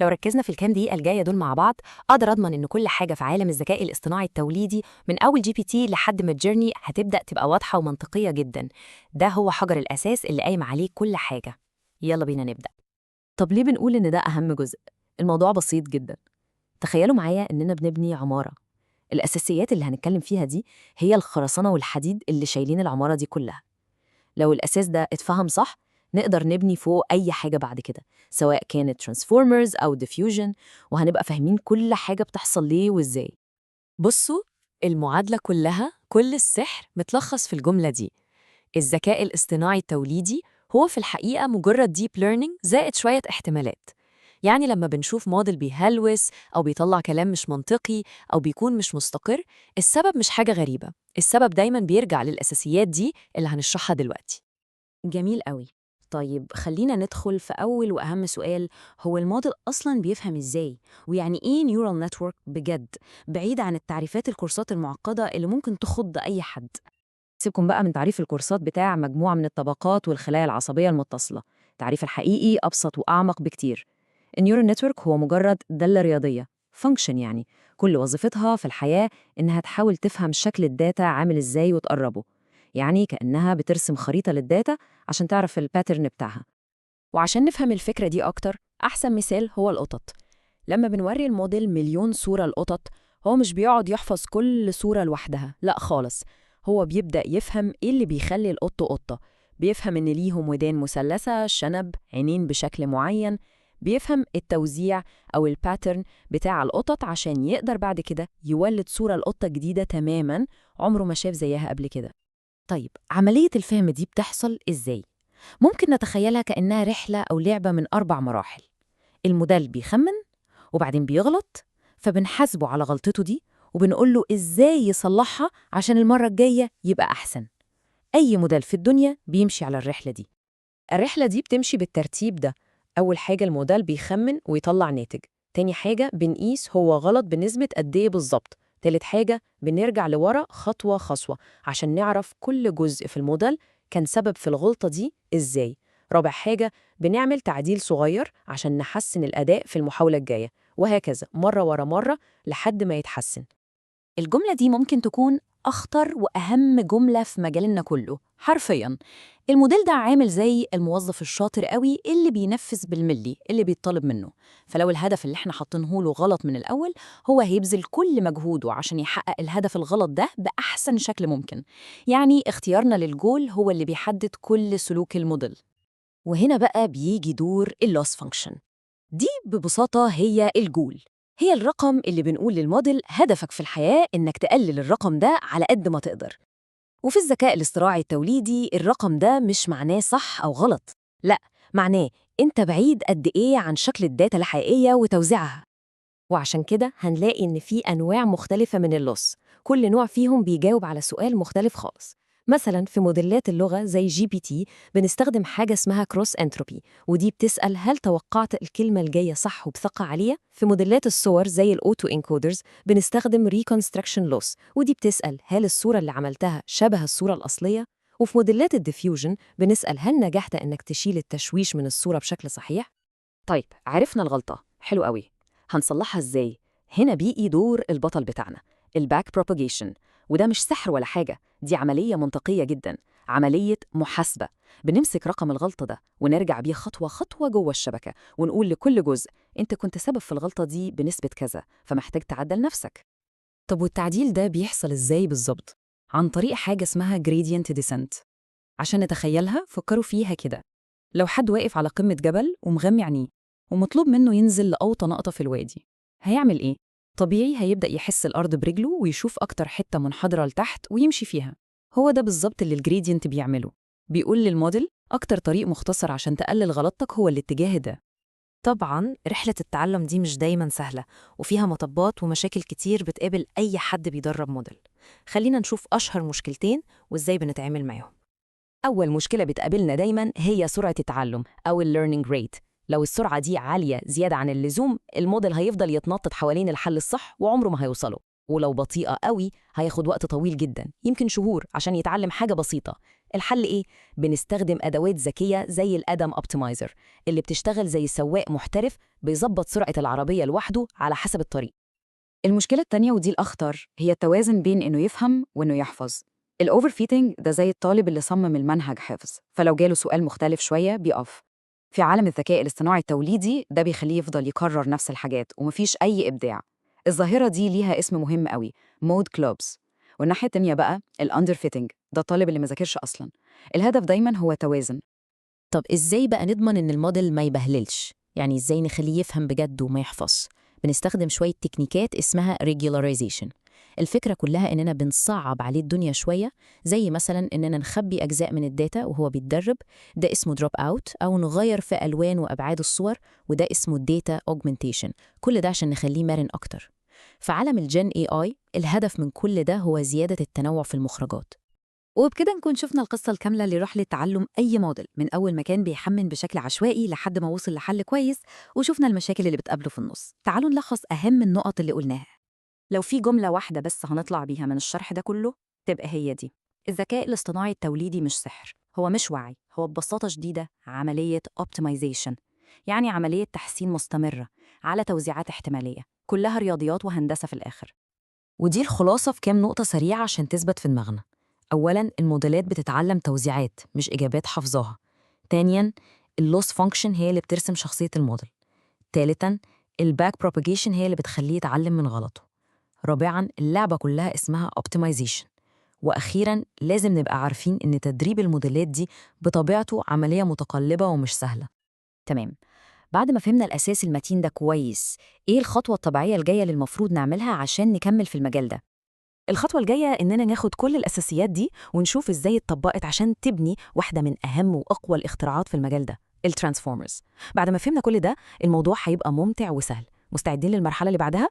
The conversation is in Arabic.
لو ركزنا في الكام دقيقة الجاية دول مع بعض، أقدر أضمن إن كل حاجة في عالم الذكاء الاصطناعي التوليدي من أول GPT لحد ميدجيرني هتبدأ تبقى واضحة ومنطقية جدا. ده هو حجر الأساس اللي قايم عليه كل حاجة. يلا بينا نبدأ. طب ليه بنقول إن ده أهم جزء؟ الموضوع بسيط جدا. تخيلوا معايا إننا بنبني عمارة. الأساسيات اللي هنتكلم فيها دي هي الخرسانة والحديد اللي شايلين العمارة دي كلها. لو الأساس ده اتفهم صح، نقدر نبني فوق أي حاجة بعد كده، سواء كانت ترانسفورمرز أو ديفيوجن، وهنبقى فاهمين كل حاجة بتحصل ليه وإزاي. بصوا، المعادلة كلها، كل السحر متلخص في الجملة دي. الذكاء الاصطناعي التوليدي هو في الحقيقة مجرد ديب ليرنينج زائد شوية احتمالات. يعني لما بنشوف موديل بيهلوس أو بيطلع كلام مش منطقي أو بيكون مش مستقر، السبب مش حاجة غريبة. السبب دايما بيرجع للأساسيات دي اللي هنشرحها دلوقتي. جميل قوي. طيب خلينا ندخل في أول وأهم سؤال، هو الموديل أصلاً بيفهم إزاي؟ ويعني إيه نيورال نتورك بجد؟ بعيد عن التعريفات الكورسات المعقدة اللي ممكن تخض أي حد. سيبكم بقى من تعريف الكورسات بتاع مجموعة من الطبقات والخلايا العصبية المتصلة. التعريف الحقيقي أبسط وأعمق بكتير. النيورال نتورك هو مجرد دالة رياضية، فانكشن يعني، كل وظيفتها في الحياة إنها تحاول تفهم شكل الداتا عامل إزاي وتقربه. يعني كأنها بترسم خريطة للداتا عشان تعرف الباترن بتاعها. وعشان نفهم الفكرة دي أكتر، أحسن مثال هو القطط. لما بنوري الموديل مليون صورة القطط، هو مش بيقعد يحفظ كل صورة لوحدها، لا خالص. هو بيبدأ يفهم إيه اللي بيخلي القط قطة. بيفهم إن ليهم ودان مثلثة، شنب، عينين بشكل معين. بيفهم التوزيع أو الباترن بتاع القطط عشان يقدر بعد كده يولد صورة القطة جديدة تماماً عمره ما شاف زيها قبل كده. طيب عملية الفهم دي بتحصل إزاي؟ ممكن نتخيلها كأنها رحلة أو لعبة من 4 مراحل. الموديل بيخمن، وبعدين بيغلط، فبنحاسبه على غلطته دي وبنقول له إزاي يصلحها عشان المرة الجاية يبقى أحسن. أي موديل في الدنيا بيمشي على الرحلة دي. الرحلة دي بتمشي بالترتيب ده. أول حاجة الموديل بيخمن ويطلع ناتج. تاني حاجة بنقيس هو غلط بنسبة قد إيه بالظبط. تالت حاجة بنرجع لورا خطوة خطوة عشان نعرف كل جزء في الموديل كان سبب في الغلطة دي إزاي. رابع حاجة بنعمل تعديل صغير عشان نحسن الأداء في المحاولة الجاية، وهكذا مرة ورا مرة لحد ما يتحسن. الجملة دي ممكن تكون أخطر وأهم جملة في مجالنا كله حرفياً. الموديل ده عامل زي الموظف الشاطر قوي اللي بينفذ بالملي اللي بيطلب منه. فلو الهدف اللي احنا حاطينه له غلط من الأول، هو هيبذل كل مجهوده عشان يحقق الهدف الغلط ده بأحسن شكل ممكن. يعني اختيارنا للجول هو اللي بيحدد كل سلوك الموديل. وهنا بقى بيجي دور اللوس فانكشن. دي ببساطة هي الجول. هي الرقم اللي بنقول للموديل هدفك في الحياة إنك تقلل الرقم ده على قد ما تقدر. وفي الذكاء الاصطناعي التوليدي الرقم ده مش معناه صح أو غلط، لا، معناه أنت بعيد قد إيه عن شكل الداتا الحقيقية وتوزيعها. وعشان كده هنلاقي إن في أنواع مختلفة من اللوس، كل نوع فيهم بيجاوب على سؤال مختلف خالص. مثلا في موديلات اللغة زي GPT بنستخدم حاجة اسمها كروس انتروبي، ودي بتسأل هل توقعت الكلمة الجاية صح وبثقة عالية. في موديلات الصور زي الأوتو انكودرز بنستخدم ريكونستراكشن لوس، ودي بتسأل هل الصورة اللي عملتها شبه الصورة الأصلية. وفي موديلات الديفيوجن بنسأل هل نجحت إنك تشيل التشويش من الصورة بشكل صحيح. طيب عرفنا الغلطة، حلو قوي. هنصلحها إزاي؟ هنا بيجي دور البطل بتاعنا، الباك بروباجيشن. وده مش سحر ولا حاجة، دي عملية منطقية جدا، عملية محاسبة. بنمسك رقم الغلطة ده ونرجع بيه خطوة خطوة جوه الشبكة، ونقول لكل جزء أنت كنت سبب في الغلطة دي بنسبة كذا، فمحتاج تعدل نفسك. طب والتعديل ده بيحصل إزاي بالظبط؟ عن طريق حاجة اسمها gradient descent. عشان نتخيلها فكروا فيها كده. لو حد واقف على قمة جبل ومغمي عينيه ومطلوب منه ينزل لأوطى نقطة في الوادي، هيعمل إيه؟ طبيعي هيبدأ يحس الأرض برجله ويشوف أكتر حتة منحدرة لتحت ويمشي فيها. هو ده بالظبط اللي الجريدينت بيعمله. بيقول للموديل أكتر طريق مختصر عشان تقلل غلطتك هو الاتجاه ده. طبعاً رحلة التعلم دي مش دايماً سهلة، وفيها مطبات ومشاكل كتير بتقابل أي حد بيدرب موديل. خلينا نشوف أشهر مشكلتين وإزاي بنتعامل معاهم. أول مشكلة بتقابلنا دايماً هي سرعة التعلم أو learning rate. لو السرعة دي عالية زيادة عن اللزوم، الموديل هيفضل يتنطط حوالين الحل الصح وعمره ما هيوصله. ولو بطيئة قوي هياخد وقت طويل جدا، يمكن شهور عشان يتعلم حاجة بسيطة. الحل إيه؟ بنستخدم أدوات ذكية زي الأدم أوبتمايزر اللي بتشتغل زي سواق محترف بيظبط سرعة العربية لوحده على حسب الطريق. المشكلة التانية ودي الأخطر هي التوازن بين إنه يفهم وإنه يحفظ. الأوفر فيتنج ده زي الطالب اللي صمم المنهج حفظ، فلو جاله سؤال مختلف شوية بيقف. في عالم الذكاء الاصطناعي التوليدي ده بيخليه يفضل يكرر نفس الحاجات ومفيش أي إبداع. الظاهرة دي ليها اسم مهم قوي، مود كلوبز. والناحية التانية بقى الأندر فيتنج، ده الطالب اللي ما ذاكرش أصلاً. الهدف دايماً هو توازن. طب إزاي بقى نضمن إن الموديل ما يبهللش؟ يعني إزاي نخليه يفهم بجد وما يحفظ؟ بنستخدم شوية تكنيكات اسمها regularization. الفكرة كلها إننا بنصعب عليه الدنيا شوية، زي مثلا إننا نخبي أجزاء من الداتا وهو بيتدرب، ده اسمه drop out، أو نغير في ألوان وأبعاد الصور، وده اسمه data augmentation. كل ده عشان نخليه مرن أكتر. في عالم الجن AI الهدف من كل ده هو زيادة التنوع في المخرجات. وبكده نكون شفنا القصة الكاملة لرحلة تعلم أي موديل، من أول ما كان بيحمن بشكل عشوائي لحد ما وصل لحل كويس، وشفنا المشاكل اللي بتقابله في النص. تعالوا نلخص أهم النقط اللي قلناها. لو في جملة واحدة بس هنطلع بيها من الشرح ده كله تبقى هي دي: الذكاء الاصطناعي التوليدي مش سحر، هو مش وعي، هو ببساطة شديدة عملية optimization، يعني عملية تحسين مستمرة على توزيعات احتمالية، كلها رياضيات وهندسة في الآخر. ودي الخلاصة في كام نقطة سريعة عشان تثبت في دماغنا. أولاً، الموديلات بتتعلم توزيعات مش إجابات حافظاها. ثانياً، اللوس فانكشن هي اللي بترسم شخصية الموديل. ثالثاً، الباك بروباجيشن هي اللي بتخليه يتعلم من غلطه. رابعاً، اللعبة كلها اسمها optimization. وأخيراً، لازم نبقى عارفين إن تدريب الموديلات دي بطبيعته عملية متقلبة ومش سهلة. تمام. بعد ما فهمنا الأساس المتين ده كويس، إيه الخطوة الطبيعية الجاية اللي المفروض نعملها عشان نكمل في المجال ده؟ الخطوة الجاية إننا ناخد كل الأساسيات دي ونشوف إزاي اتطبقت عشان تبني واحدة من أهم وأقوى الاختراعات في المجال ده، الترانسفورمرز. بعد ما فهمنا كل ده، الموضوع هيبقى ممتع وسهل. مستعدين للمرحلة اللي بعدها؟